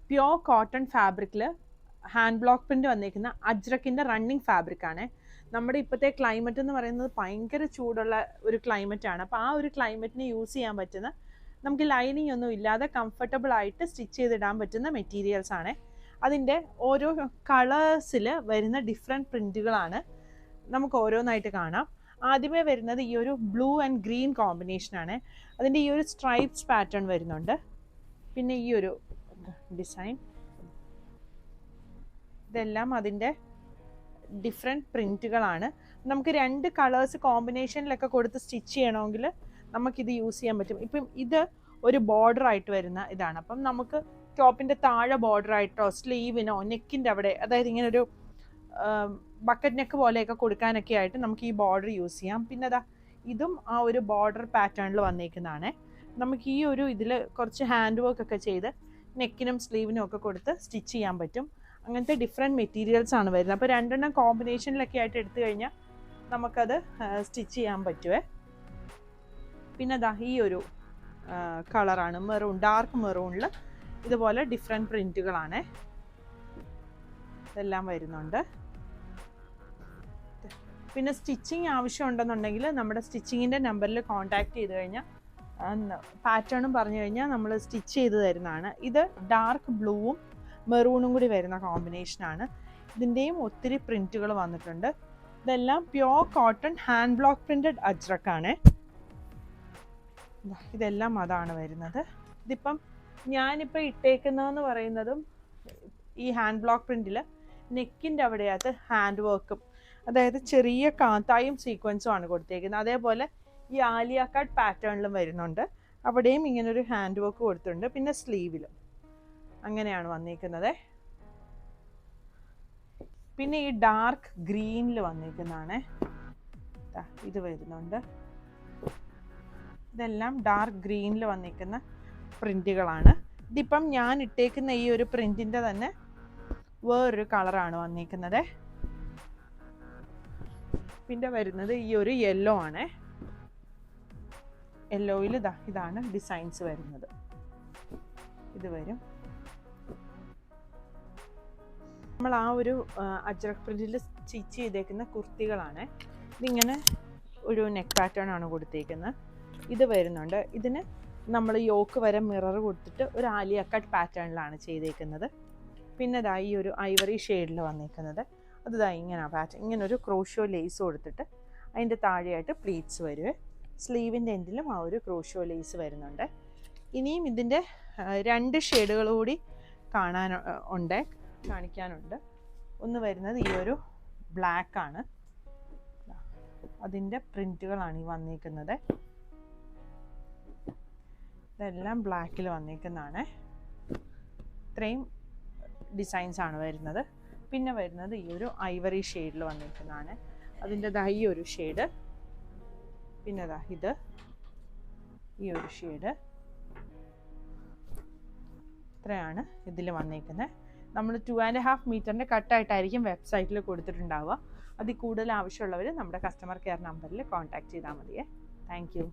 Pure cotton ഫാബ്രിക്കിൽ hand block print വന്നിരിക്കുന്ന അജ്രക്കിൻ്റെ running ഫാബ്രിക്കാണ്. നമ്മുടെ ഇപ്പോഴത്തെ ക്ലൈമറ്റ് എന്ന് പറയുന്നത് ഭയങ്കര ചൂടുള്ള ഒരു ക്ലൈമറ്റാണ്. അപ്പോൾ ആ ഒരു ക്ലൈമറ്റിന് യൂസ് ചെയ്യാൻ പറ്റുന്ന, നമുക്ക് ലൈനിങ് ഒന്നും ഇല്ലാതെ കംഫർട്ടബിൾ ആയിട്ട് സ്റ്റിച്ച് ചെയ്തിടാൻ പറ്റുന്ന മെറ്റീരിയൽസ് ആണ്. അതിൻ്റെ ഓരോ കളേഴ്സിൽ വരുന്ന ഡിഫറെൻറ്റ് പ്രിൻറ്റുകളാണ്. നമുക്ക് ഓരോന്നായിട്ട് കാണാം. ആദ്യമേ വരുന്നത് ഈ ഒരു ബ്ലൂ ആൻഡ് ഗ്രീൻ കോമ്പിനേഷനാണ്. അതിൻ്റെ ഈ ഒരു സ്ട്രൈപ്സ് പാറ്റേൺ വരുന്നുണ്ട്. പിന്നെ ഈ ഒരു ഡിസൈൻ, ഇതെല്ലാം അതിൻ്റെ ഡിഫറെൻറ്റ് പ്രിൻറ്റുകളാണ്. നമുക്ക് 2 കളേഴ്സ് കോമ്പിനേഷനിലൊക്കെ കൊടുത്ത് സ്റ്റിച്ച് ചെയ്യണമെങ്കിൽ നമുക്കിത് യൂസ് ചെയ്യാൻ പറ്റും. ഇപ്പം ഇത് ഒരു ബോർഡർ ആയിട്ട് വരുന്ന ഇതാണ്. അപ്പം നമുക്ക് ടോപ്പിൻ്റെ താഴെ ബോർഡർ ആയിട്ടോ സ്ലീവിനോ നെക്കിൻ്റെ അവിടെ, അതായത് ഇങ്ങനെ ഒരു ബക്കറ്റ് നെക്ക് പോലെയൊക്കെ കൊടുക്കാനൊക്കെ ആയിട്ട് നമുക്ക് ഈ ബോർഡർ യൂസ് ചെയ്യാം. പിന്നെ അതാ ഇതും ആ ഒരു ബോർഡർ പാറ്റേണിൽ വന്നേക്കുന്നതാണ്. നമുക്ക് ഈ ഒരു ഇതിൽ കുറച്ച് ഹാൻഡ് വർക്ക് ഒക്കെ ചെയ്ത് നെക്കിനും സ്ലീവിനും ഒക്കെ കൊടുത്ത് സ്റ്റിച്ച് ചെയ്യാൻ പറ്റും. അങ്ങനത്തെ ഡിഫറെൻറ്റ് മെറ്റീരിയൽസ് ആണ് വരുന്നത്. അപ്പോൾ 2 കോമ്പിനേഷനിലൊക്കെ ആയിട്ട് എടുത്തു കഴിഞ്ഞാൽ നമുക്കത് സ്റ്റിച്ച് ചെയ്യാൻ പറ്റുമേ. പിന്നെ അതാ ഈ ഒരു കളറാണ് മെറൂൺ, ഡാർക്ക് മെറൂണിൽ ഇതുപോലെ ഡിഫറെൻറ്റ് പ്രിൻറ്റുകളാണ് ഇതെല്ലാം വരുന്നുണ്ട്. പിന്നെ സ്റ്റിച്ചിങ് ആവശ്യമുണ്ടെന്നുണ്ടെങ്കിൽ നമ്മുടെ സ്റ്റിച്ചിങ്ങിൻ്റെ നമ്പറിൽ കോൺടാക്റ്റ് ചെയ്ത് കഴിഞ്ഞാൽ പാറ്റേണും പറഞ്ഞു കഴിഞ്ഞാൽ നമ്മൾ സ്റ്റിച്ച് ചെയ്ത് തരുന്നതാണ്. ഇത് ഡാർക്ക് ബ്ലൂവും മെറൂണും കൂടി വരുന്ന കോമ്പിനേഷനാണ്. ഇതിൻ്റെയും ഒത്തിരി പ്രിൻറ്റുകൾ വന്നിട്ടുണ്ട്. ഇതെല്ലാം pure cotton hand block printed അജ്രക്കാണ്. ഇതെല്ലാം അതാണ് വരുന്നത്. ഇതിപ്പം ഞാനിപ്പോൾ ഇട്ടേക്കുന്നതെന്ന് പറയുന്നതും ഈ ഹാൻഡ് ബ്ലോക്ക് പ്രിൻറ്റിൽ നെക്കിൻ്റെ അവിടെയായിട്ട് ഹാൻഡ് വർക്കും, അതായത് ചെറിയ കാത്തായും സീക്വൻസും ആണ് കൊടുത്തേക്കുന്നത്. അതേപോലെ ഈ ആലിയ കട്ട് പാറ്റേണിലും വരുന്നുണ്ട്. അവിടെയും ഇങ്ങനൊരു ഹാൻഡ് വർക്ക് കൊടുത്തിട്ടുണ്ട്. പിന്നെ സ്ലീവിലും അങ്ങനെയാണ് വന്നിരിക്കുന്നത്. പിന്നെ ഈ ഡാർക്ക് ഗ്രീനിൽ വന്നിരിക്കുന്നതാണ് ഇത് വരുന്നുണ്ട്. ഇതെല്ലാം ഡാർക്ക് ഗ്രീനിൽ വന്നിരിക്കുന്ന പ്രിൻറ്റുകളാണ്. ഇതിപ്പം ഞാൻ ഇട്ടേക്കുന്ന ഈ ഒരു പ്രിൻറ്റിൻ്റെ തന്നെ വേറൊരു കളറാണ് വന്നിരിക്കുന്നത്. പിന്നെ വരുന്നത് ഈ ഒരു യെല്ലോ ആണ്. യെല്ലോയിൽ ഇതാണ് ഡിസൈൻസ് വരുന്നത്. ഇത് വരും. നമ്മൾ ആ ഒരു അജ്രക് പ്രിൻറ്റിൽ സ്റ്റിച്ച് ചെയ്തേക്കുന്ന കുർത്തികളാണ്. ഇതിങ്ങനെ ഒരു നെക്ക് പാറ്റേൺ ആണ് കൊടുത്തേക്കുന്നത്. ഇത് വരുന്നുണ്ട്. ഇതിന് നമ്മൾ യോക്ക് വരെ മിറർ കൊടുത്തിട്ട് ഒരു ആലിയ കട്ട് പാറ്റേണിലാണ് ചെയ്തേക്കുന്നത്. പിന്നെ ഈ ഒരു ഐവറി ഷെയ്ഡിൽ വന്നേക്കുന്നത് അത് ഇങ്ങനെ പാറ്റേൺ, ഇങ്ങനെ ഒരു ക്രോഷോ ലേസ് കൊടുത്തിട്ട് അതിൻ്റെ താഴെയായിട്ട് പ്ലീറ്റ്സ് വരുവേ. സ്ലീവിൻ്റെ എൻഡിലും ആ ഒരു ക്രോഷോ ലേസ് വരുന്നുണ്ട്. ഇനിയും ഇതിൻ്റെ 2 ഷെയ്ഡുകൾ കൂടി കാണിക്കാനുണ്ട്. ഒന്ന് വരുന്നത് ഈ ഒരു ബ്ലാക്കാണ്. അതിൻ്റെ പ്രിൻറ്റുകളാണ് ഈ വന്നിരിക്കുന്നത്. ഇതെല്ലാം ബ്ലാക്കിൽ വന്നിരിക്കുന്നതാണ്. ഇത്രയും ഡിസൈൻസ് ആണ് വരുന്നത്. പിന്നെ വരുന്നത് ഈ ഒരു ഐവറി ഷെയ്ഡിൽ വന്നിരിക്കുന്നതാണ്. അതിൻ്റെ ഈ ഒരു ഷെയ്ഡ്, പിന്നെ ഇത് ഈ ഒരു ഷെയ്ഡ്. ഇത്രയാണ് ഇതിൽ വന്നിരിക്കുന്നത്. നമ്മൾ 2.5 മീറ്ററിൻ്റെ കട്ടായിട്ടായിരിക്കും വെബ്സൈറ്റിൽ കൊടുത്തിട്ടുണ്ടാവുക. അതിൽ കൂടുതൽ ആവശ്യമുള്ളവർ നമ്മുടെ കസ്റ്റമർ കെയർ നമ്പറിൽ കോൺടാക്റ്റ് ചെയ്താൽ മതിയേ. Thank you.